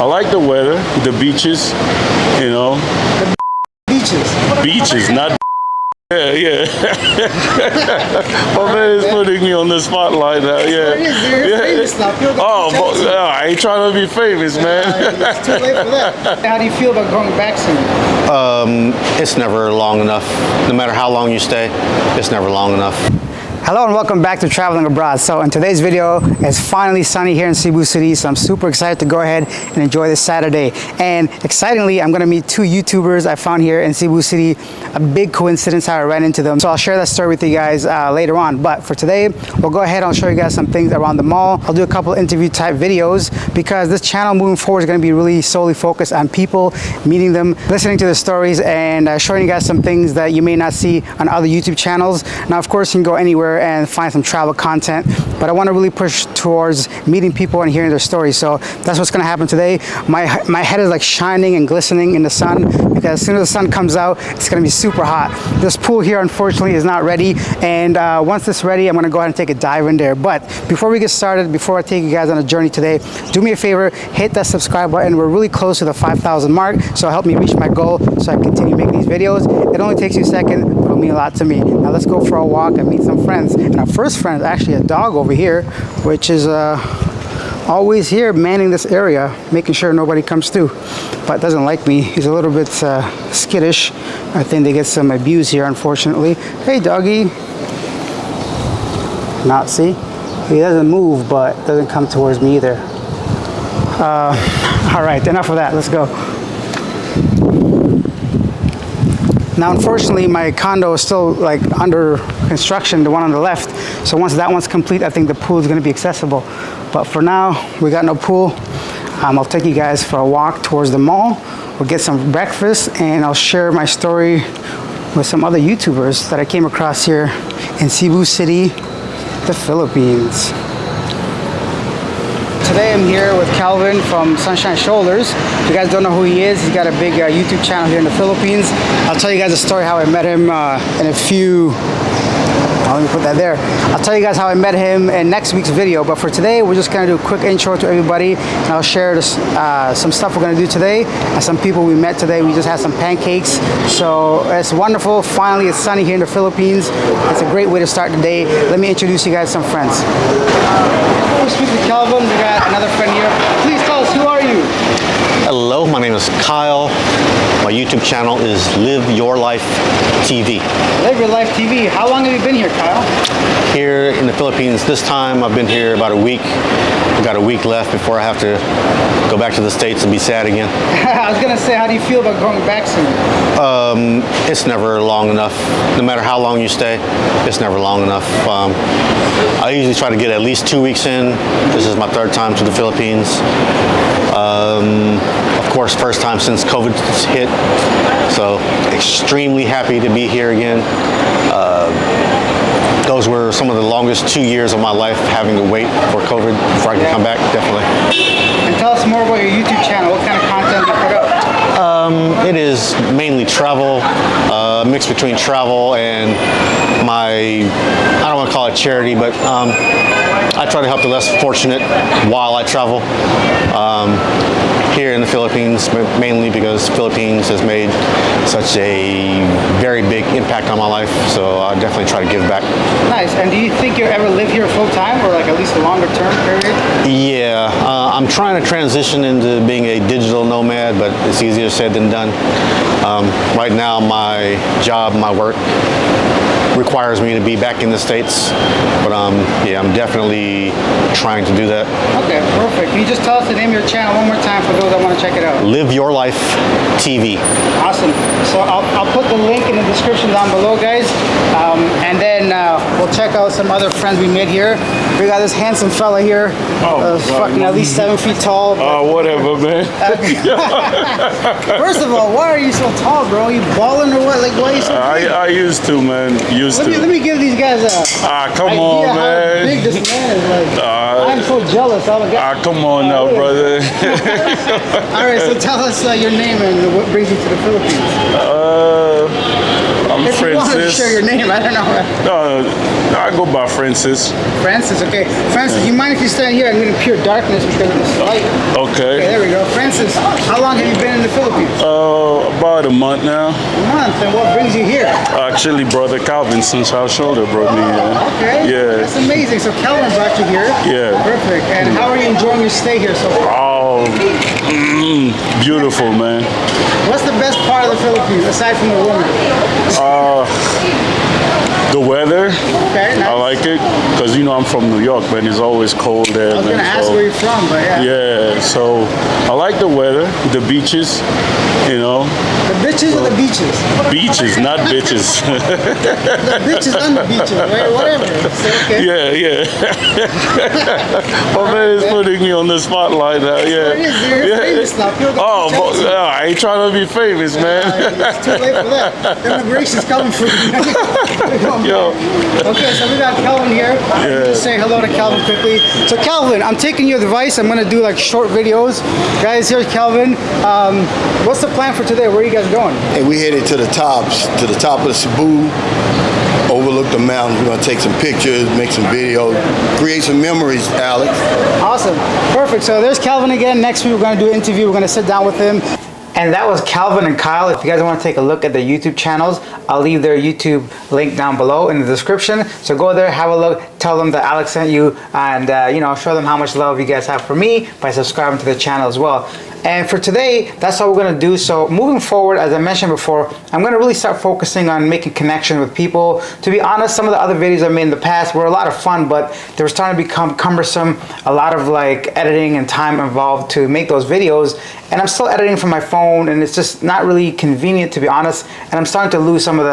I like the weather, the beaches, you know. Beaches, not yeah. My man is putting me on the spotlight now, yeah. I ain't trying to be famous, man. It's too late for that. How do you feel about going back soon? It's never long enough. No matter how long you stay, it's never long enough. Hello and welcome back to Traveling Abroad. So in today's video, it's finally sunny here in Cebu City, so I'm super excited to go ahead and enjoy this Saturday. And excitingly, I'm gonna meet two YouTubers I found here in Cebu City. A big coincidence how I ran into them. So I'll share that story with you guys later on. But for today, we'll go ahead and I'll show you guys some things around the mall. I'll do a couple interview type videos because this channel moving forward is gonna be really solely focused on people, meeting them, listening to their stories, and showing you guys some things that you may not see on other YouTube channels. Now, of course, you can go anywhere and find some travel content, but I want to really push towards meeting people and hearing their stories. So that's what's going to happen today. My head is like shining and glistening in the sun because as soon as the sun comes out, it's going to be super hot. This pool here, unfortunately, is not ready, and once it's ready, I'm going to go ahead and take a dive in there. But before we get started, before I take you guys on a journey today, do me a favor, hit that subscribe button. We're really close to the 5,000 mark, so help me reach my goal so I can continue making these videos. It only takes you a second, but it'll mean a lot to me. Now let's go for a walk and meet some friends. And our first friend is actually a dog over here, which is always here manning this area, making sure nobody comes through, but doesn't like me. He's a little bit skittish. I think they get some abuse here, unfortunately. Hey, doggy. Not see? He doesn't move, but doesn't come towards me either. All right, enough of that. Let's go. Now, unfortunately, my condo is still like under construction, the one on the left. So once that one's complete, I think the pool is going to be accessible. But for now, we got no pool. I'll take you guys for a walk towards the mall. We'll get some breakfast, and I'll share my story with some other YouTubers that I came across here in Cebu City, the Philippines. Today I'm here with Calvin from Sunshine Shoulders. If you guys don't know who he is, he's got a big YouTube channel here in the Philippines. I'll tell you guys a story how I met him in a few... let me put that there. I'll tell you guys how I met him in next week's video, but for today, we're just gonna do a quick intro to everybody, and I'll share this, some stuff we're gonna do today, and some people we met today. We just had some pancakes, so it's wonderful. Finally, it's sunny here in the Philippines. It's a great way to start the day. Let me introduce you guys some friends. Before we speak with Calvin, we got another friend here. Please tell us, who are you? Hello, my name is Kyle. My YouTube channel is Live Your Life TV. Live Your Life TV. How long have you been here, Kyle? Here in the Philippines, this time I've been here about a week. I've got a week left before I have to go back to the States and be sad again. I was gonna say, how do you feel about going back soon? It's never long enough. No matter how long you stay, it's never long enough. I usually try to get at least 2 weeks in. This is my third time to the Philippines. Of course, first time since COVID hit, so extremely happy to be here again. Those were some of the longest 2 years of my life, having to wait for COVID before I can come back, definitely. And tell us more about your YouTube channel. What kind of content do you put up? It is mainly travel, a mix between travel and my, I don't want to call it charity, but I try to help the less fortunate while I travel. Here in the Philippines, mainly because Philippines has made such a very big impact on my life, so I definitely try to give back. Nice. And do you think you'll ever live here full time, or like at least a longer term period? Yeah, I'm trying to transition into being a digital nomad, but it's easier said than done. Right now, my job, my work requires me to be back in the States, but yeah, I'm definitely trying to do that. Okay, perfect. Can you just tell us the name of your channel one more time for those that want to check it out? Live Your Life TV. Awesome. So I'll put the link in the description down below, guys, and then we'll check out some other friends we met here. We got this handsome fella here, fucking at least 7 feet tall. Whatever, man. First of all, why are you so tall, bro? You balling or what? Like, why are you so big? I used to, man. Let me give these guys a come on, idea man. how big this man is. Like, I'm so jealous. Come on now, brother. All right, so tell us your name and what brings you to the Philippines. I'm if Francis. You want to share your name, I don't know. No, I go by Francis. Francis, okay. Francis, you mind if you stand here? I'm in pure darkness because of this light. Okay. Okay, there we go. Francis, long have you been in the Philippines? About a month now. A month. And what brings you here? Actually, brother Calvin from South Shoulder brought me here. Okay. Yeah. That's amazing. So Calvin brought you here. Yeah. Perfect. And how are you enjoying your stay here so far? Oh, beautiful, man. What's the best part of the Philippines aside from the woman? The weather, Okay. Nice. I like it because I'm from New York, man. It's always cold there. I was gonna ask where you're from, but yeah. Yeah, so I like the weather, the beaches, The bitches or the beaches? beaches, not bitches. The bitches and the beaches, right? Whatever. So, okay. Yeah. My man is putting me on the spotlight now. Yeah. It is. You're famous now. People Oh, can tell you. I ain't trying to be famous, man. It's too late for that. The immigration's coming for you. Yo. Okay, so we got Calvin here. Just say hello to Calvin quickly. So Calvin, I'm taking your advice. I'm gonna do like short videos. Guys, here's Calvin. What's the plan for today? Where are you guys going? Hey, we headed to the top of the Cebu, overlook the mountains. We're gonna take some pictures, make some videos, create some memories, Alex. Awesome. Perfect. So there's Calvin again. Next week we're gonna do an interview. We're gonna sit down with him. And that was Calvin and Kyle. If you guys want to take a look at their YouTube channels, I'll leave their YouTube link down below in the description. So go there, have a look, tell them that Alex sent you, and show them how much love you guys have for me by subscribing to the channel as well. And for today, that's all we're gonna do. So moving forward, as I mentioned before, I'm gonna really start focusing on making connection with people. To be honest, some of the other videos I made in the past were a lot of fun, but they were starting to become cumbersome. A lot of like editing and time involved to make those videos. And I'm still editing from my phone, and it's just not really convenient, to be honest. And I'm starting to lose some of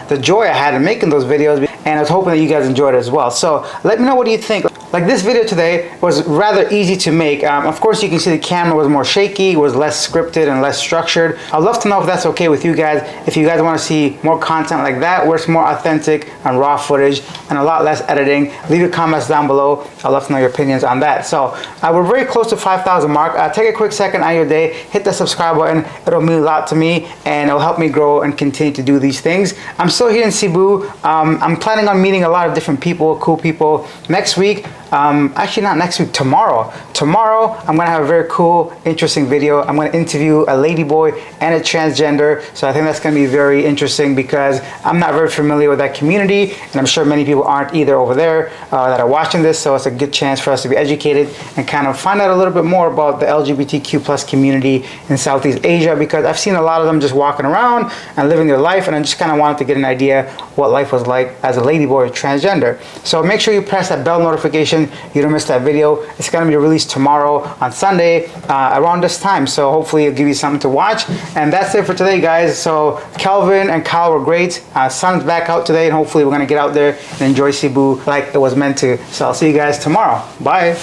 the joy I had in making those videos. And I was hoping that you guys enjoyed it as well. So let me know, what do you think? Like, this video today was rather easy to make. Of course, you can see the camera was more shaky, was less scripted and less structured. I'd love to know if that's okay with you guys. If you guys want to see more content like that, where it's more authentic and raw footage and a lot less editing, leave your comments down below. I'd love to know your opinions on that. So we're very close to 5,000 mark. Take a quick second out of your day, hit the subscribe button. It'll mean a lot to me, and it'll help me grow and continue to do these things. I'm still here in Cebu. I'm planning on meeting a lot of different people, cool people. Next week, actually not next week, tomorrow. Tomorrow, I'm gonna have a very cool, interesting video. I'm gonna interview a ladyboy and a transgender. So I think that's gonna be very interesting because I'm not very familiar with that community, and I'm sure many people aren't either over there that are watching this. So it's a good chance for us to be educated and kind of find out a little bit more about the LGBTQ plus community in Southeast Asia, because I've seen a lot of them just walking around and living their life, and I just kind of wanted to get an idea what life was like as a ladyboy or transgender. So make sure you press that bell notification. You don't miss that video. It's going to be released tomorrow on Sunday around this time. So hopefully it'll give you something to watch. And that's it for today, guys. So Calvin and Kyle were great. Sun's back out today, and hopefully we're going to get out there and enjoy Cebu like it was meant to. So I'll see you guys tomorrow. Bye.